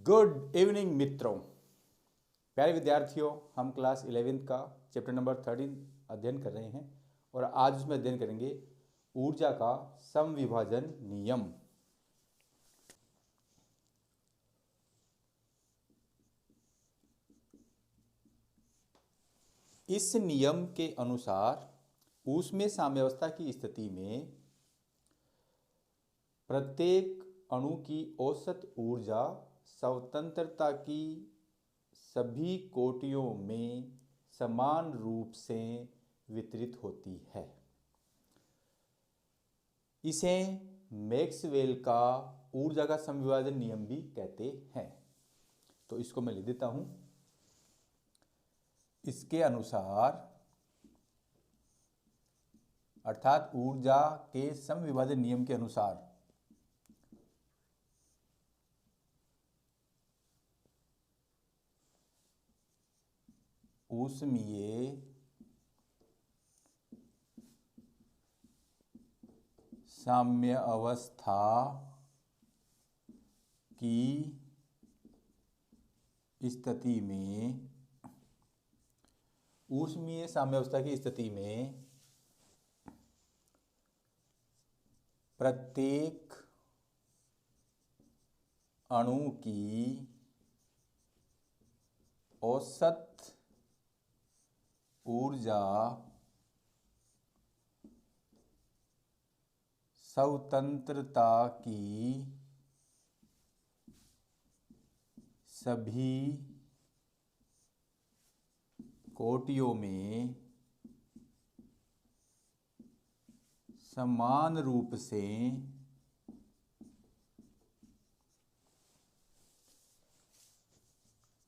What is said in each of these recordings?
Good evening मित्रों, प्यारे विद्यार्थियों। हम क्लास 11th का चैप्टर नंबर 13 अध्ययन कर रहे हैं और आज उसमें अध्ययन करेंगे ऊर्जा का समविभाजन नियम। इस नियम के अनुसार ऊष्मीय साम्यावस्था की स्थिति में प्रत्येक अणु की औसत ऊर्जा स्वतंत्रता की सभी कोटियों में समान रूप से वितरित होती है। इसे मैक्सवेल का ऊर्जा का समविभाजन नियम भी कहते हैं। तो इसको मैं लिख देता हूं। इसके अनुसार अर्थात ऊर्जा के समविभाजन नियम के अनुसार ऊष्मीय साम्य अवस्था की स्थिति में ऊष्मीय साम्यावस्था की स्थिति में प्रत्येक अणु की औसत ऊर्जा स्वतंत्रता की सभी कोटियों में समान रूप से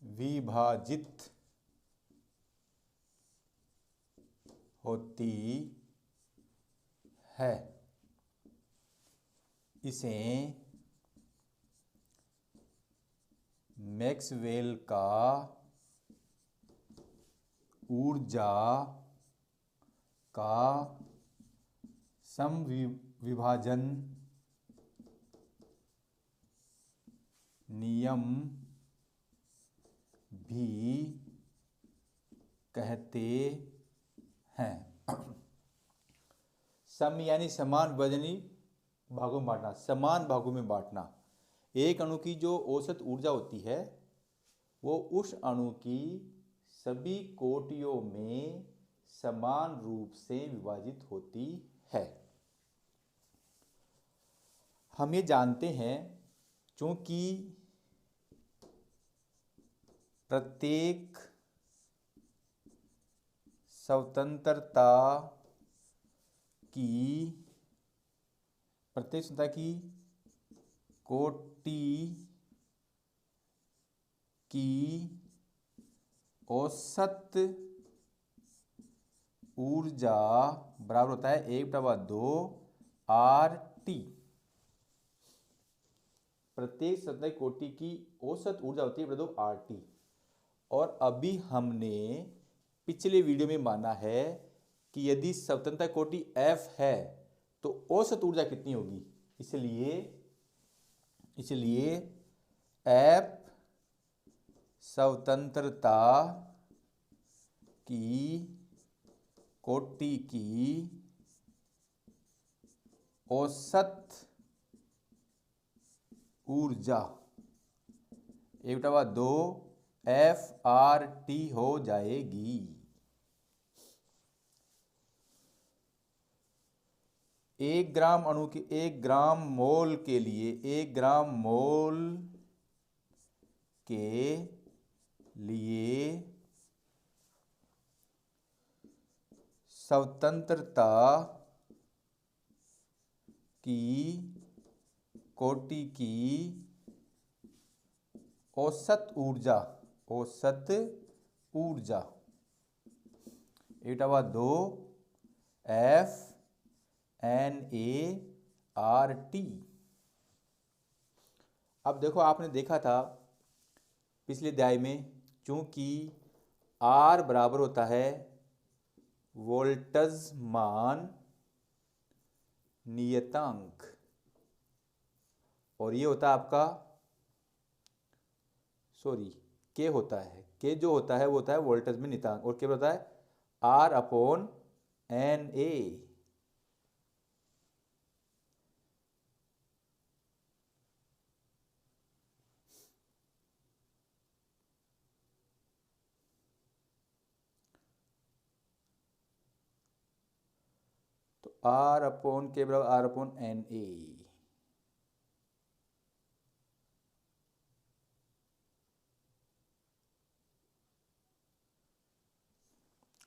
विभाजित होती है। इसे मैक्सवेल का ऊर्जा का समविभाजन नियम भी कहते हैं। सम यानी समान वजनी भागों में बांटना, समान भागों में बांटना। एक अणु की जो औसत ऊर्जा होती है वो उस अणु की सभी कोटियों में समान रूप से विभाजित होती है। हम ये जानते हैं क्योंकि प्रत्येक स्वतंत्रता की कोटि की औसत ऊर्जा बराबर होता है 1/2 RT। प्रत्येक स्वतंत्र कोटि की औसत ऊर्जा होती है 1/2 RT। और अभी हमने पिछले वीडियो में माना है कि यदि स्वतंत्रता कोटि F है तो औसत ऊर्जा कितनी होगी। इसलिए F स्वतंत्रता की कोटि की औसत ऊर्जा 1/2 FRT हो जाएगी। एक ग्राम अणु के 1 ग्राम मोल के लिए 1 ग्राम मोल के लिए स्वतंत्रता की कोटि की औसत ऊर्जा 1/2 FNART। अब देखो, आपने देखा था पिछले अध्याय में, चूंकि R बराबर होता है वोल्टजमान नियतांक और ये होता है आपका सॉरी, के होता है, के जो होता है वो होता है वोल्टेज में नियतांक, और क्या होता है आर अपॉन एन ए। तो आर अपॉन के बराबर आर अपॉन एन ए।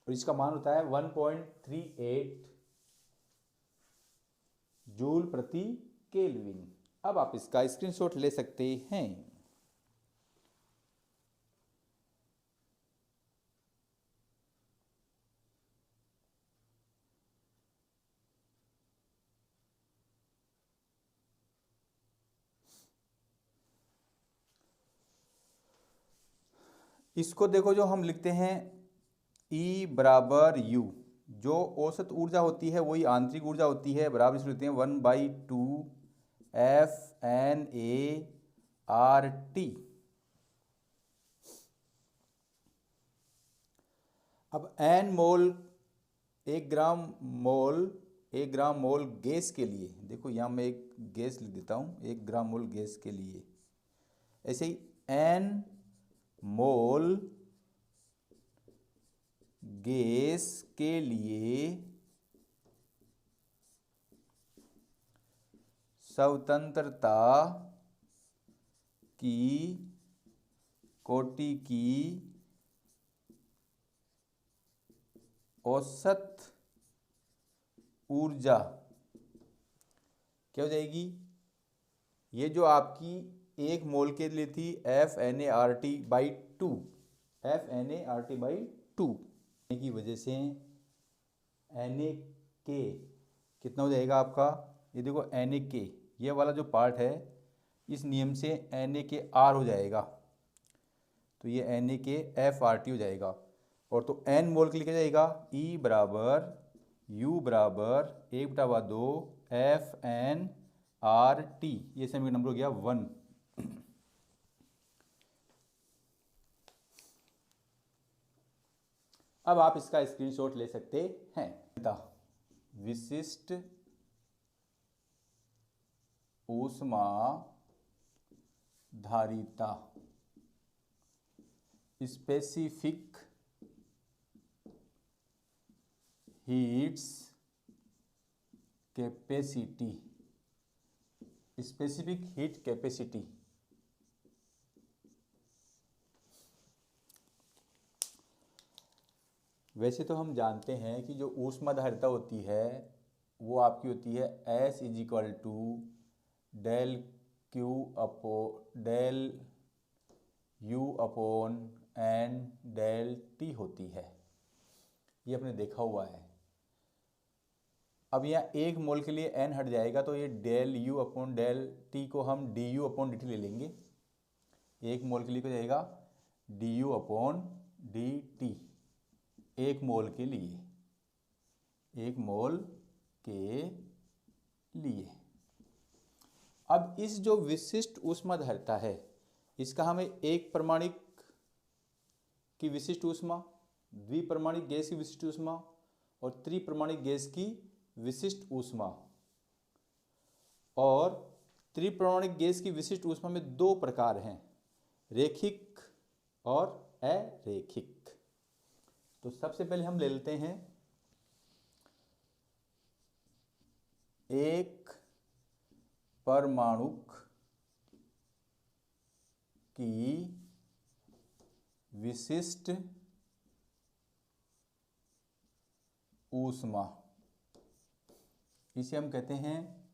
और इसका मान होता है 1.38 जूल प्रति केल्विन। अब आप इसका स्क्रीनशॉट ले सकते हैं। इसको देखो, जो हम लिखते हैं E बराबर यू, जो औसत ऊर्जा होती है वही आंतरिक ऊर्जा होती है, बराबर इसको लिखते हैं 1/2 FNA/RT। अब एन मोल, 1 ग्राम मोल गैस के लिए, देखो यहाँ मैं एक गैस लिख देता हूँ, 1 ग्राम मोल गैस के लिए, ऐसे ही एन मोल गैस के लिए स्वतंत्रता की कोटि की औसत ऊर्जा क्या हो जाएगी, ये जो आपकी 1 मोल के लिए थी FNART/2, FNART/2 की वजह से NaK कितना हो जाएगा आपका, ये देखो NaK, ये वाला जो पार्ट है इस नियम से NaKR हो जाएगा, तो ये NaKFRT हो जाएगा। और तो n मोल के लिए क्या जाएगा, E बराबर U बराबर 1/2 FNRT, ये समीकरण नंबर हो गया 1। अब आप इसका स्क्रीनशॉट ले सकते हैं। विशिष्ट ऊष्मा धारिता, specific heats capacity, specific heat capacity. वैसे तो हम जानते हैं कि जो ऊष्माधारिता होती है वो आपकी होती है S=del होती है, ये आपने देखा हुआ है। अब यहाँ 1 मोल के लिए n हट जाएगा, तो ये del को हम du/dt ले लेंगे। 1 मोल के लिए क्या जाएगा du/dt, 1 मोल के लिए, 1 मोल के लिए। अब इस जो विशिष्ट ऊष्माधारिता है इसका हमें एक परमाणिक की विशिष्ट ऊष्मा, द्विपरमाणिक गैस की विशिष्ट ऊष्मा और त्रिपरमाणिक गैस की विशिष्ट ऊष्मा, और त्रिपरमाणिक गैस की विशिष्ट ऊष्मा में 2 प्रकार हैं, रेखिक और अरेखिक। तो सबसे पहले हम ले लेते हैं एक परमाणुक की विशिष्ट ऊष्मा, इसे हम कहते हैं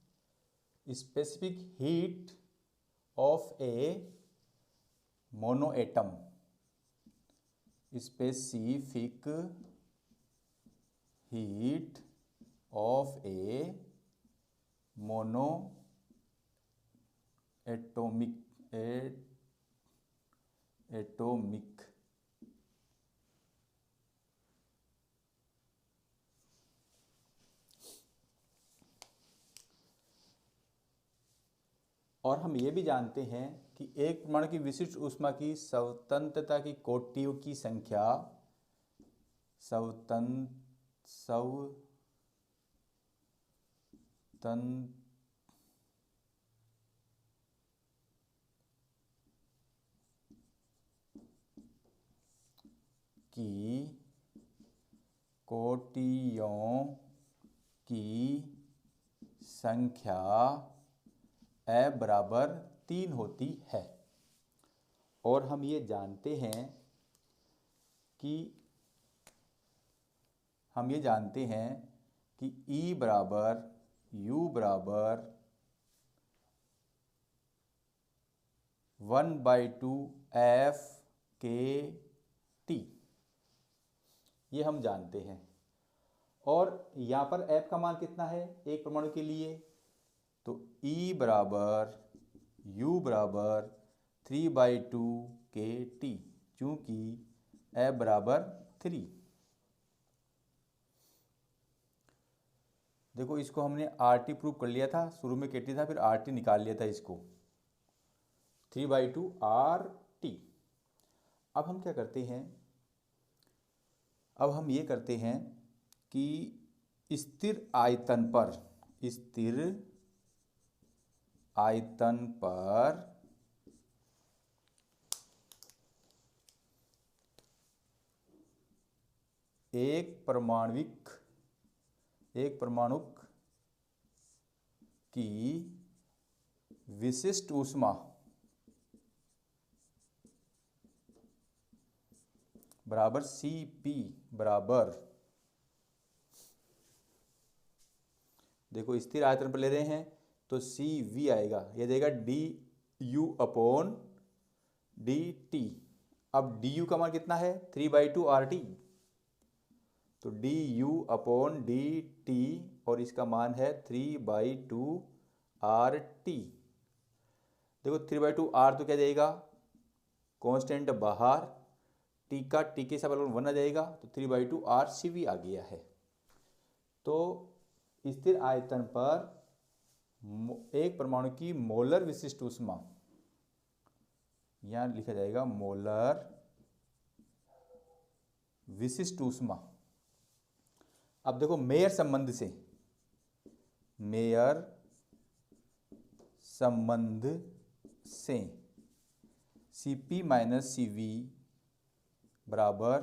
specific heat of a monoatom, specific heat of a monoatomic और हम ये भी जानते हैं कि एक परमाणु की विशिष्ट ऊष्मा की स्वतंत्रता की कोटियों की संख्या की कोटियों की संख्या ए बराबर 3 होती है। और हम ये जानते हैं कि E बराबर U बराबर 1/2 FKT, ये हम जानते हैं। और यहाँ पर F का मान कितना है एक परमाणु के लिए, तो E बराबर U बराबर 3/2 KT, चूंकि F बराबर 3। देखो इसको हमने RT प्रूव कर लिया था, शुरू में KT था, फिर RT निकाल लिया था इसको, 3/2 RT। अब हम क्या करते हैं, अब हम ये करते हैं कि स्थिर आयतन पर एक परमाणुक की विशिष्ट ऊष्मा बराबर Cp बराबर, देखो स्थिर आयतन पर ले रहे हैं तो Cv आएगा, ये देगा du/dt। अब du का मान कितना है 3/2 RT, तो du/dt और इसका मान है 3/2 RT। देखो 3/2 R तो क्या देगा, कांस्टेंट बाहर, टी का टी के हिसाब से 1 आ जाएगा, तो 3/2 RCV आ गया है। तो स्थिर आयतन पर एक परमाणु की मोलर विशिष्ट ऊष्मा, यहां लिखा जाएगा मोलर विशिष्ट ऊष्मा। अब देखो मेयर संबंध से Cp माइनस Cv बराबर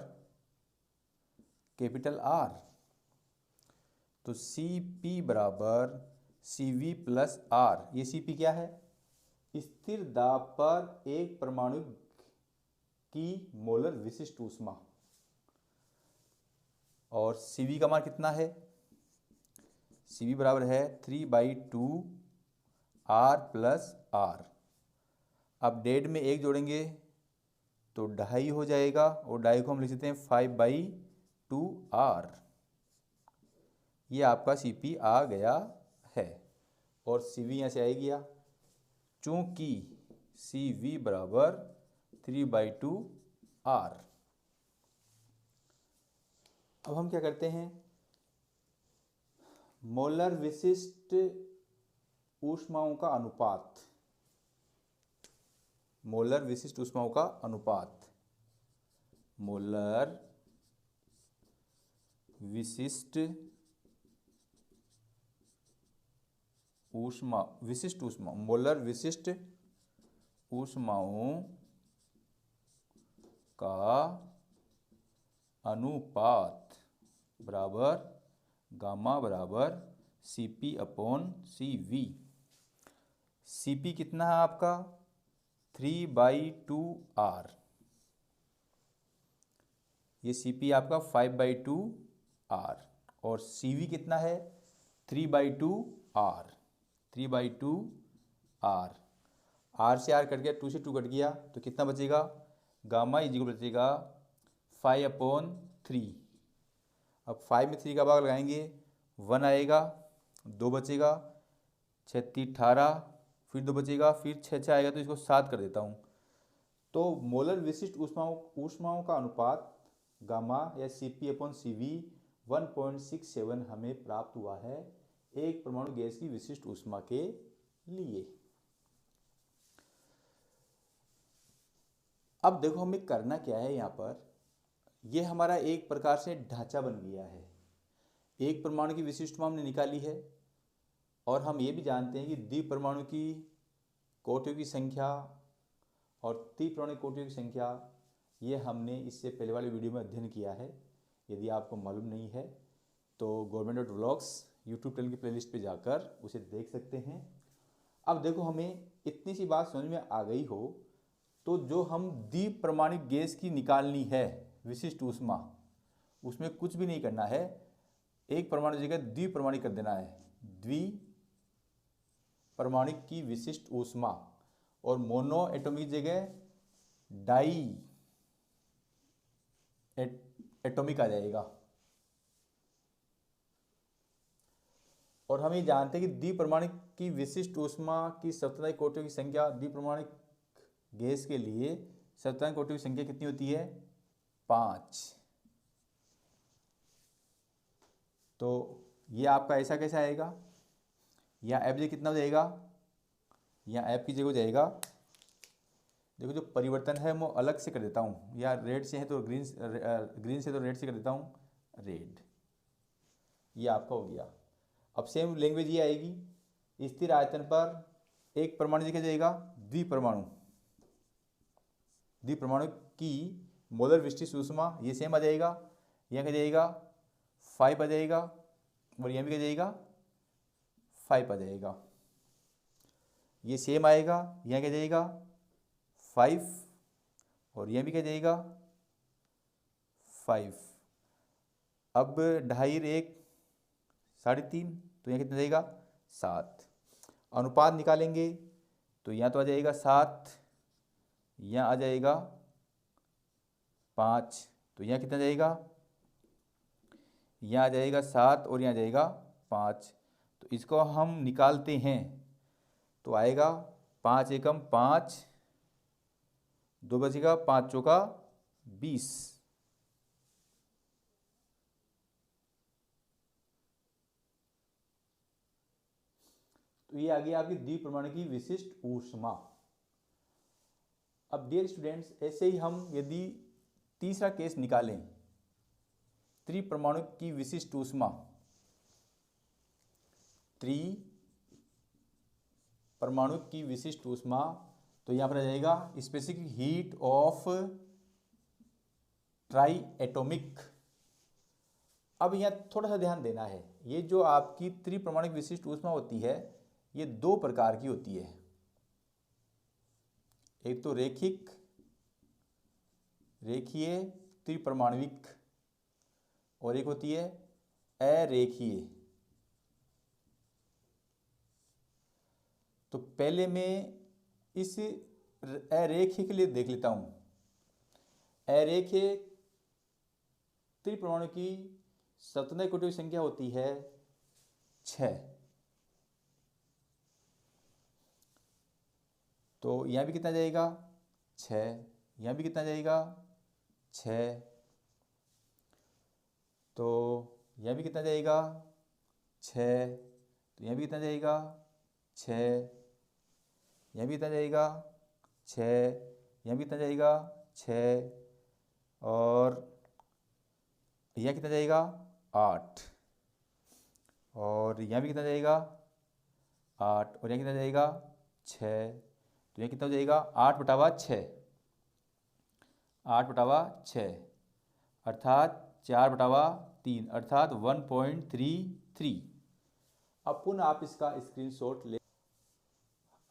कैपिटल R, तो Cp बराबर Cv प्लस R। ये Cp क्या है, स्थिर दाब पर एक परमाणु की मोलर विशिष्ट ऊष्मा, और Cv का मान कितना है, Cv बराबर है 3/2 R प्लस R। अब डेढ़ में एक जोड़ेंगे तो 2.5 हो जाएगा, और 2.5 को हम लिख सकते हैं 5/2 R। ये आपका Cp आ गया है, और Cv यहाँ से आ गया, चूंकि Cv बराबर 3/2 R। अब हम क्या करते हैं, मोलर विशिष्ट ऊष्माओं का अनुपात, मोलर विशिष्ट ऊष्माओं का अनुपात, मोलर विशिष्ट ऊष्मा मोलर विशिष्ट ऊष्माओं का अनुपात बराबर गामा बराबर Cp/Cv। Cp कितना है आपका 3/2 R, ये Cp आपका 5/2 R, और Cv कितना है 3/2 R, 3/2 R। R से R कट गया, 2 से 2 कट गया, तो कितना बचेगा, गामा इजिकल बचेगा 5/3। अब 5 में 3 का भाग लगाएंगे 1 आएगा, 2 बचेगा, 36 18, फिर 2 बचेगा, फिर 6 आएगा, तो इसको 7 कर देता हूँ। तो मोलर विशिष्ट ऊष्माओं का अनुपात गामा या Cp/Cv 1.67 हमें प्राप्त हुआ है एक परमाणु गैस की विशिष्ट ऊष्मा के लिए। अब देखो हमें करना क्या है यहाँ पर, ये हमारा एक प्रकार से ढांचा बन गया है। एक परमाणु की विशिष्टता हमने निकाली है और हम ये भी जानते हैं कि द्विपरमाणु की कोटियों की संख्या और त्रिपरमाणु कोटियों की संख्या, ये हमने इससे पहले वाले वीडियो में अध्ययन किया है। यदि आपको मालूम नहीं है तो government.vlogs यूट्यूब चैनल की प्लेलिस्ट पे जाकर उसे देख सकते हैं। अब देखो हमें इतनी सी बात समझ में आ गई हो तो जो हम द्विपरमाणिक गैस की निकालनी है विशिष्ट ऊष्मा, उसमें कुछ भी नहीं करना है, एक परमाणु जगह द्विपरमाणिक कर देना है। द्विपरमाणिक की विशिष्ट ऊष्मा और मोनो एटॉमिक जगह डाई एटॉमिक आ जाएगा। और हम ये जानते हैं कि द्विपरमाणिक की विशिष्ट ऊष्मा की सप्तनायिक कोटियों की संख्या, द्विपरमाणिक गैस के लिए सप्तनायिक कोटियों की संख्या कितनी होती है? 5। तो ये आपका ऐसा कैसा आएगा, यहाँ एफ जे कितना हो जाएगा, यहाँ एफ की जगह हो जाएगा, देखो जो परिवर्तन है वो अलग से कर देता हूँ, या रेड से है तो ग्रीन से तो रेड से कर देता हूँ, रेड। ये आपका हो गया। अब सेम लैंग्वेज ये आएगी, स्थिर आयतन पर एक परमाणु लिखा जाएगा द्विपरमाणु, द्विपरमाणु की मोलर विशिष्ट ऊष्मा, ये सेम आ जाएगा, यहाँ क्या जाएगा 5 आ जाएगा और यहाँ भी क्या जाएगा 5 आ जाएगा। ये सेम आएगा, यहाँ क्या जाएगा 5 और यहाँ भी क्या जाएगा 5। अब 2.5 1 3.5, तो यहाँ कितना जाएगा 7। अनुपात निकालेंगे तो यहाँ तो आ जाएगा 7, यहाँ आ जाएगा 5, तो यहाँ कितना जाएगा, यहाँ आ जाएगा 7 और यहाँ आ जाएगा 5। तो इसको हम निकालते हैं तो आएगा 5 एकम 5, 2 बचेगा 5 चौका 20। तो ये आ गया आपकी द्विपरमाणु की विशिष्ट ऊष्मा। अब डियर स्टूडेंट्स, ऐसे ही हम यदि तीसरा केस निकालें, त्रिपरमाणु की विशिष्ट ऊष्मा, त्रिपरमाणु की विशिष्ट ऊष्मा, तो यहाँ पर आ जाएगा specific heat of try atomic. अब यहाँ थोड़ा सा ध्यान देना है, ये जो आपकी त्रिपरमाणु विशिष्ट ऊष्मा होती है ये 2 प्रकार की होती है। एक तो रेखीय त्रिपरमाणुविक और एक होती है अरेखीय। तो पहले मैं इस अरेखीय के लिए देख लेता हूं। अरेखीय त्रिपरमाणु की सप्तनायिक कोटियों की संख्या होती है 6। तो यहाँ भी कितना जाएगा 6, यहाँ भी कितना जाएगा 6, तो यहाँ भी कितना जाएगा 6, तो यहाँ भी कितना जाएगा 6, यहाँ भी कितना जाएगा 6, यहाँ भी कितना जाएगा 6, और यहाँ कितना जाएगा 8, और यहाँ भी कितना जाएगा 8, और यहाँ कितना जाएगा 6, तो यहाँ कितना हो जाएगा 8 बटावा 6, 8 बटावा 6 अर्थात 4 बटावा 3 अर्थात 1.33। अब पुनः आप इसका स्क्रीनशॉट ले।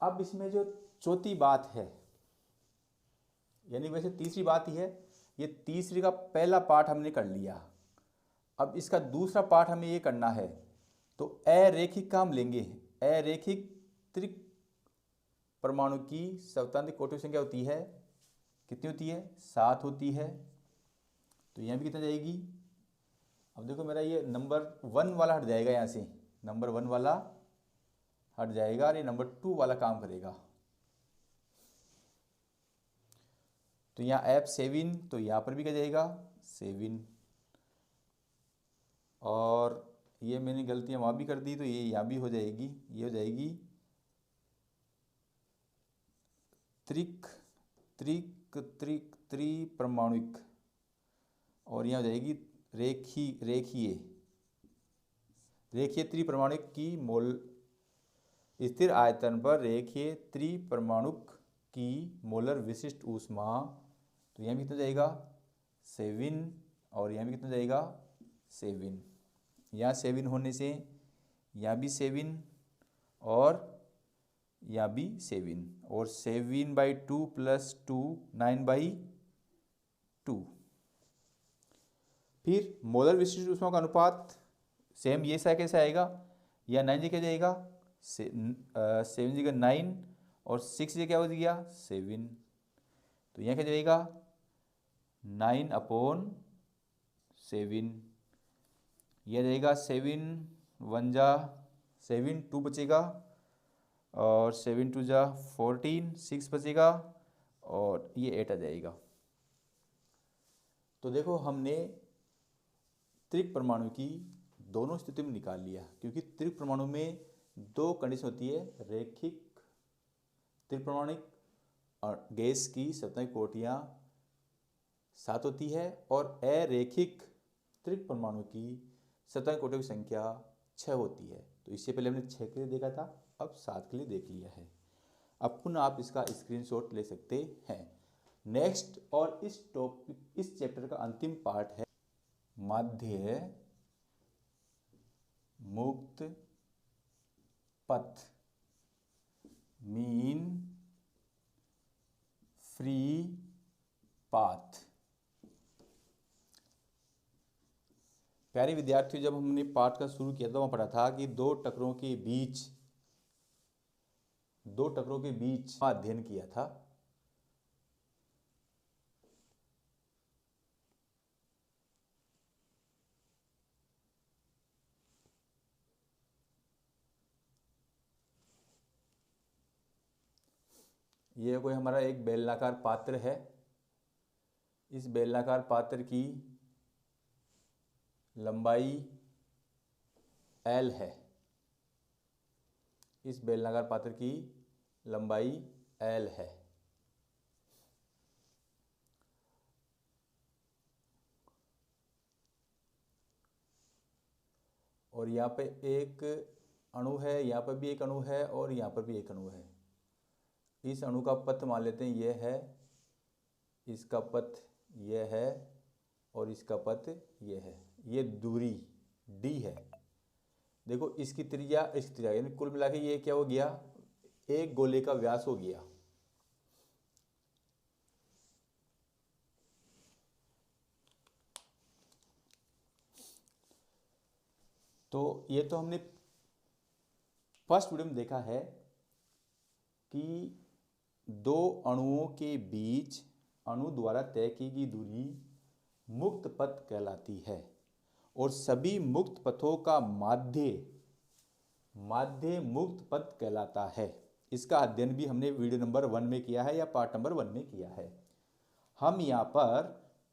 अब इसमें जो चौथी बात है, यानी वैसे तीसरी बात ही है, ये तीसरी का पहला पार्ट हमने कर लिया। अब इसका दूसरा पार्ट हमें ये करना है, तो अरेखिक का हम लेंगे। अरेखिक त्रिपरमाणु की सप्तनायिक कोटियों की संख्या होती है, कितनी होती है 7 होती है। तो यहाँ भी कितना जाएगी, अब देखो मेरा ये नंबर 1 वाला हट जाएगा, यहाँ से नंबर 1 वाला हट जाएगा और ये नंबर 2 वाला काम करेगा। तो यहाँ F7, तो यहाँ पर भी क्या जाएगा 7, और ये मैंने गलतियाँ वहाँ भी कर दी, तो ये यहाँ भी हो जाएगी, ये हो जाएगी त्रिक त्रिपरमाणुक, और यहाँ हो जाएगी रेखीय त्रिपरमाणुक की मोल स्थिर आयतन पर रेखीय त्रिपरमाणुक की मोलर विशिष्ट ऊष्मा, तो यहाँ भी कितना जाएगा 7, और यहाँ भी कितना जाएगा 7। यहाँ 7 होने से यहाँ भी 7 और यहाँ भी 7, और 7/2 + 2 9/2। फिर मोलर विशिष्ट ऊष्मा का अनुपात सेम ये सा कैसे आएगा, या 9 जी क्या जाएगा 7 जी का 9, और 6 जी क्या हो गया 7, तो यहाँ क्या जाएगा 9/7। यह जाएगा 7 1 जा 7, 2 बचेगा, और 7 2 जा 14, 6 बचेगा, और ये 8 आ जाएगा। तो देखो हमने त्रिक परमाणु की दोनों स्थिति में निकाल लिया, क्योंकि त्रिक परमाणु में 2 कंडीशन होती है, रैखिक त्रिपरमाणुक और गैस की सतह कोटियाँ 7 होती है, और अरैखिक त्रिक परमाणु की सतह कोटियों की संख्या 6 होती है। तो इससे पहले हमने 6 के लिए देखा था, अब 7 के लिए देख लिया है। अब पुनः आप इसका स्क्रीनशॉट ले सकते हैं। नेक्स्ट, और इस चैप्टर का अंतिम पार्ट है माध्य मुक्त पथ, मीन फ्री पाथ। प्यारे विद्यार्थियों, जब हमने पाठ का शुरू किया था वहाँ पढ़ा था कि दो टकरों के बीच का अध्ययन किया था। यह कोई हमारा एक बेलनाकार पात्र है। इस बेलनाकार पात्र की लंबाई L है। इस बेलनाकार पात्र की लंबाई L है। और यहाँ पे एक अणु है, यहाँ पर भी एक अणु है, और यहाँ पर भी एक अणु है। इस अणु का पथ मान लेते हैं यह है, इसका पथ यह है, और इसका पथ यह है। ये दूरी d है। देखो इसकी त्रिज्या यानी कुल मिला के ये क्या हो गया, एक गोले का व्यास हो गया। तो ये तो हमने फर्स्ट वीडियो में देखा है कि दो अणुओं के बीच अणु द्वारा तय की गई दूरी मुक्त पथ कहलाती है, और सभी मुक्त पथों का माध्य मुक्त पथ कहलाता है। इसका अध्ययन भी हमने वीडियो नंबर 1 में किया है, या पार्ट नंबर 1 में किया है। हम यहाँ पर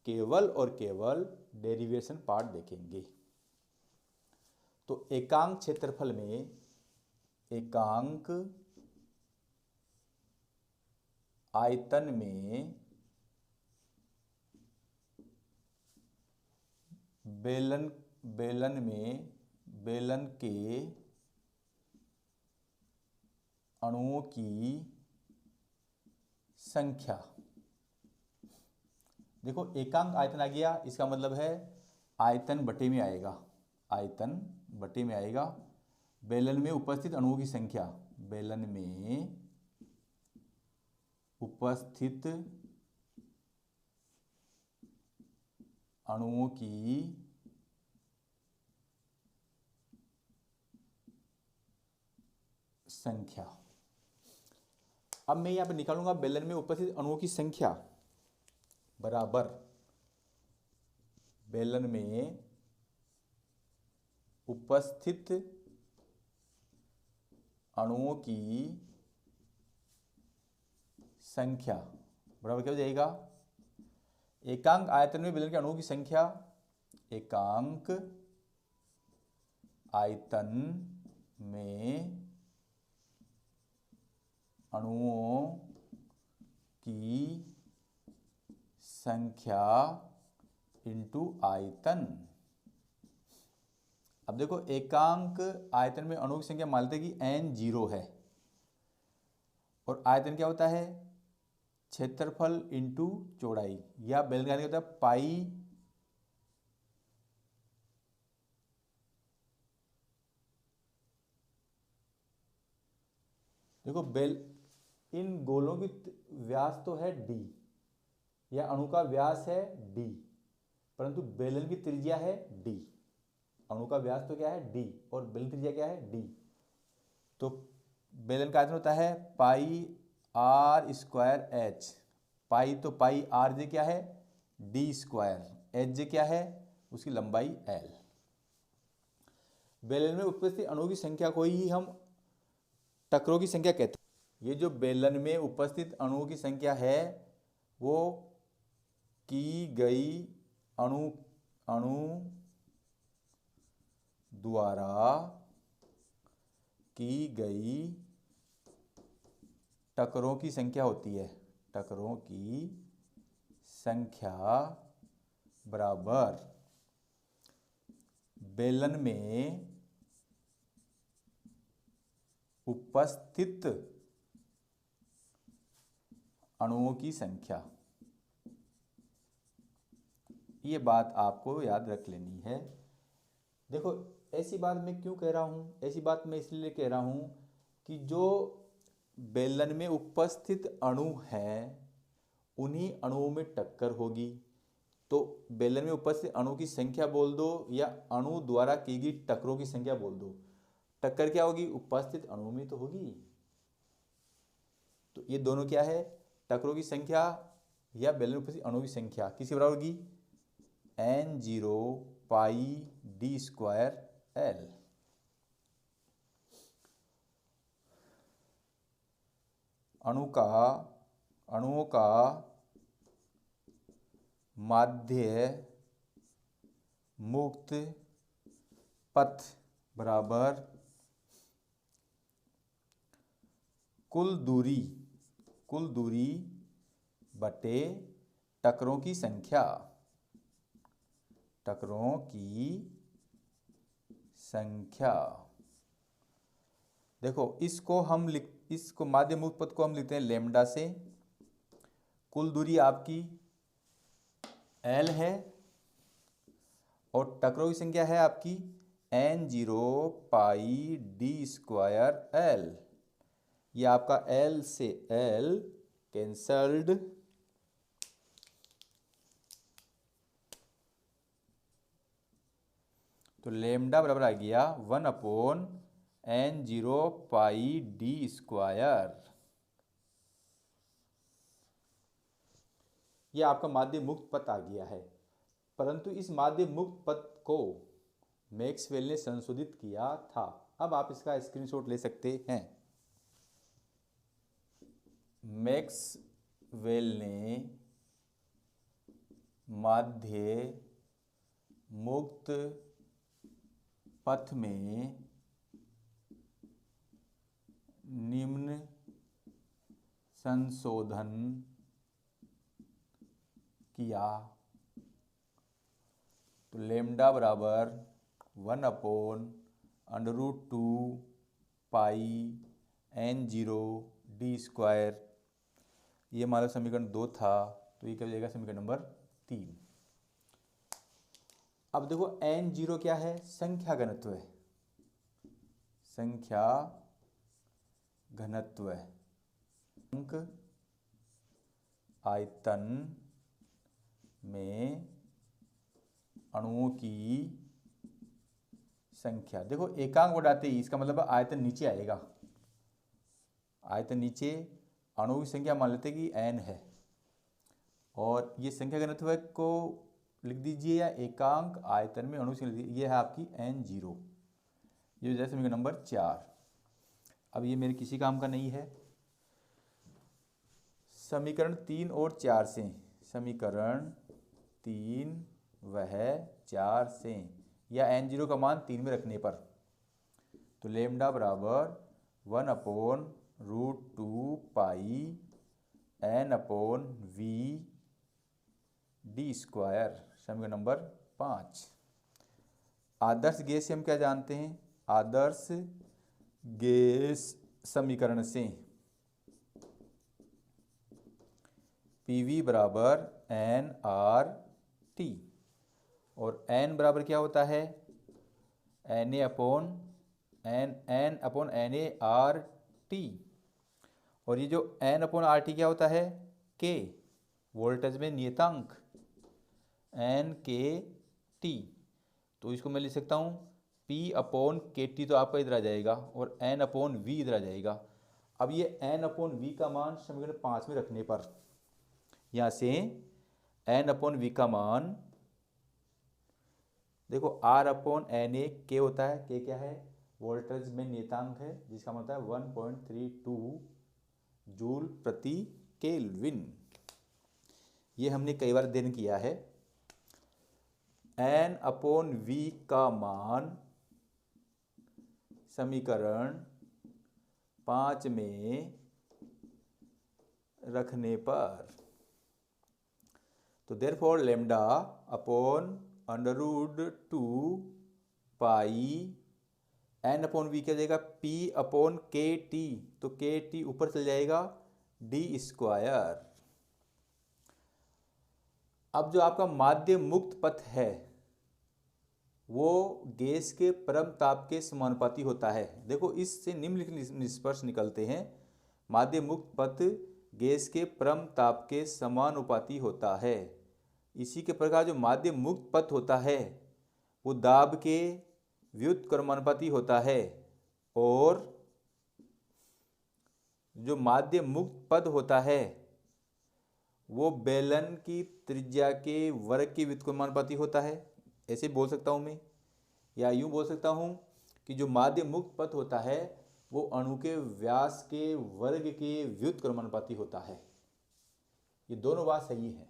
केवल और केवल डेरिवेशन पार्ट देखेंगे। तो एकांक क्षेत्रफल में एकांक आयतन में बेलन के अणुओं की संख्या। देखो एकांक आयतन आ गया, इसका मतलब है आयतन बटे में आएगा, आयतन बटे में आएगा। बेलन में उपस्थित अणुओं की संख्या, बेलन में उपस्थित अणुओं की संख्या। अब मैं यहां पर निकालूंगा बेलन में उपस्थित अणुओं की संख्या बराबर बेलन में उपस्थित अणुओं की संख्या बराबर क्या हो जाएगा, एकांक आयतन में बेलन के अणुओं की संख्या, एकांक आयतन में अणुओं की संख्या इंटू आयतन। अब देखो एकांक आयतन में अणुओं की संख्या मान लेते हैं कि n 0 है, और आयतन क्या होता है, क्षेत्रफल इंटू चौड़ाई, या बेलन का होता है पाई देखो बेल इन गोलों की व्यास तो है d, या अणु का व्यास है d, परंतु बेलन की त्रिज्या है d। अणु का व्यास तो क्या है d और बेलन की त्रिज्या क्या है d। तो बेलन का आयतन होता है पाई आर स्क्वायर एच। पाई तो पाई आर जे क्या है डी स्क्वायर, एच जे क्या है उसकी लंबाई एल। बेलन में उपस्थित अणुओं की संख्या को ही हम टकरों की संख्या कहते हैं। ये जो बेलन में उपस्थित अणुओं की संख्या है वो की गई अणु द्वारा की गई टकरों की संख्या होती है। टकरों की संख्या बराबर बेलन में उपस्थित अणुओं की संख्या। ये बात आपको याद रख लेनी है। देखो ऐसी बात मैं क्यों कह रहा हूँ, ऐसी बात मैं इसलिए कह रहा हूँ कि जो बेलन में उपस्थित अणु हैं उन्हीं अणुओं में टक्कर होगी। तो बेलन में उपस्थित अणु की संख्या बोल दो या अणु द्वारा की गई टक्करों की संख्या बोल दो, टक्कर क्या होगी, उपस्थित अणु में तो होगी। तो ये दोनों क्या है, टक्करों की संख्या या बेलन में उपस्थित अणु की संख्या किसी बराबर होगी n0 पाई डी स्क्वायर एल। अणुओं का माध्य मुक्त पथ बराबर कुल दूरी बटे टकरों की संख्या। टकरों की संख्या देखो इसको माध्य मुक्त पथ को हम लिखते हैं लेमडा से। कुल दूरी आपकी L है और टकरों की संख्या है आपकी n0 पाई डी स्क्वायर L। ये आपका L से L कैंसल्ड, तो लेमडा बराबर आ गया 1/n0 पाई डी स्क्वायर। यह आपका माध्य मुक्त पथ आ गया है, परंतु इस माध्य मुक्त पथ को मैक्सवेल ने संशोधित किया था। अब आप इसका स्क्रीनशॉट ले सकते हैं। मैक्सवेल ने माध्य मुक्त पथ में निम्न संशोधन किया। तो लेमडा बराबर 1/√2 पाई n0 डी स्क्वायर। ये हमारा समीकरण 2 था, तो ये क्या हो जाएगा समीकरण नंबर 3। अब देखो n0 क्या है, संख्या घनत्व है। संख्या घनत्व अंक आयतन में अणुओं की संख्या। देखो एकांक बढ़ाते ही इसका मतलब आयतन नीचे आएगा। आयतन नीचे, अणुओं की संख्या मान लेते कि n है, और ये संख्या घनत्व को लिख दीजिए या एकांक आयतन में अणु से लिख दीजिए। ये है आपकी n0। ये हो जाए समीकरण नंबर 4। अब ये मेरे किसी काम का नहीं है। समीकरण 3 और 4 से, समीकरण 3 वह 4 से, या n0 का मान 3 में रखने पर, तो लेमडा बराबर 1/√2 पाई n/v डी स्क्वायर। समीकरण नंबर 5। आदर्श गैस से हम क्या जानते हैं? आदर्श गैस समीकरण से PV बराबर nRT, और n बराबर क्या होता है? Na upon n upon NaRT, और ये जो n अपॉन RT क्या होता है? K, वोल्टेज में नियतांक NKT। तो इसको मैं लिख सकता हूँ P अपॉन KT, तो आपका इधर आ जाएगा, और n अपॉन V इधर आ जाएगा। अब ये n अपॉन V का मान समीकरण 5 में रखने पर यहाँ से n अपॉन V का मान देखो R अपॉन Na K होता है। K क्या है? वोल्टेज में नियतांक है, जिसका मतलब है 1.32 जूल प्रति केल्विन। ये हमने कई बार अध्ययन किया है। n अपॉन V का मान समीकरण 5 में रखने पर, तो देयरफॉर लैम्डा अपॉन √2 पाई n अपॉन V क्या जाएगा? P अपॉन KT, तो KT ऊपर चल जाएगा डी स्क्वायर। अब जो आपका माध्य मुक्त पथ है वो गैस के परम ताप के समानुपाती होता है। देखो इससे निम्नलिखित निष्कर्ष निकलते हैं। माध्य मुक्त पथ गैस के परम ताप के समानुपाती होता है। इसी के प्रकार जो माध्य मुक्त पथ होता है वो दाब के व्युत्क्रमानुपाती होता है, और जो माध्य मुक्त पद होता है वो बेलन की त्रिज्या के वर्ग के व्युत्क्रमानुपाती होता है। ऐसे बोल सकता हूँ मैं, या यूँ बोल सकता हूँ कि जो माध्य मुक्त पथ होता है वो अणु के व्यास के वर्ग के व्युत्क्रमानुपाती होता है। ये दोनों बात सही है।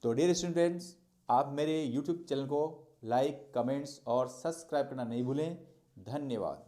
तो डियर स्टूडेंट्स, आप मेरे YouTube चैनल को लाइक, कमेंट्स और सब्सक्राइब करना नहीं भूलें। धन्यवाद।